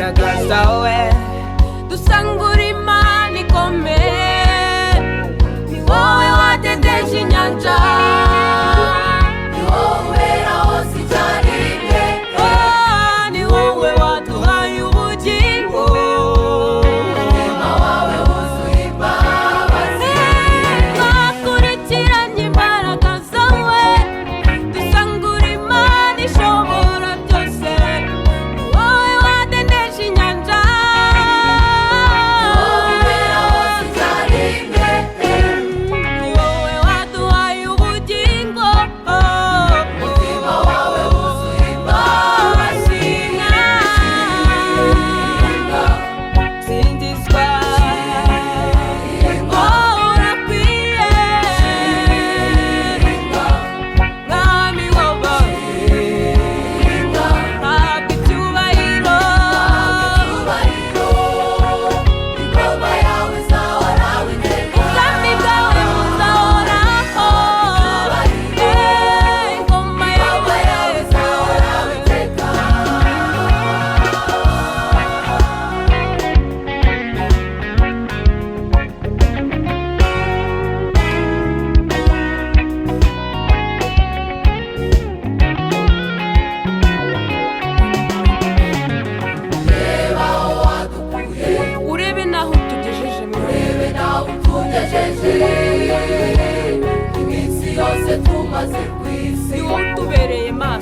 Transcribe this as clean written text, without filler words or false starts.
imbaraga zawe dusangura imana ikomeye. Ni wowe wateteje inyanja, ni wowe hose icyarimwe, ni wowe waduhaye ubugingo. Umutima wawe wuzuye imbabazi, twakurikiranye imbaraga zawe dusangura imana ishobora byose. Ni wowe wateteje inyanja, ni wowe hose icyarimwe, ni wowe waduhaye ubugingo. Umutima wawe wuzuye imbabazi, singizwa urakwiye mwami w'abami, habwa icyubahiro, ingoma yawe izahoraho iteka, ubwami bwawe buzahoraho, ingoma yawe izahoraho iteka. Reba aho wadukuye, urebe n'aho utugejeje, urebe n'aho utugejeje, iminsi yose tumaze ku isi. Ni wowe utubereye Mana.